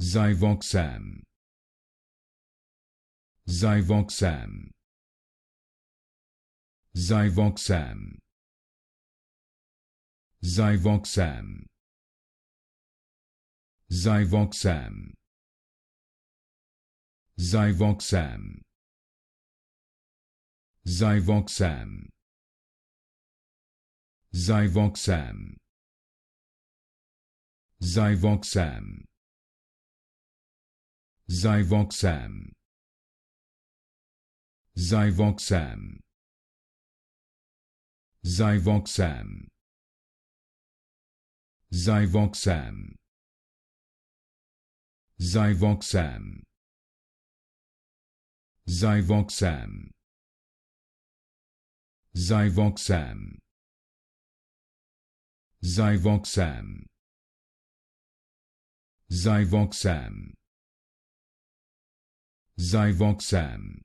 Zyvoxam, Zyvoxam, Zyvoxam, Zyvoxam, Zyvoxam, Zyvoxam, Zyvoxam, Zyvoxam, Zyvoxam, Zyvoxam, Zyvoxam, Zyvoxam, Zyvoxam, Zyvoxam, Zyvoxam, Zyvoxam, Zyvoxam, Zyvoxam, Zyvoxam,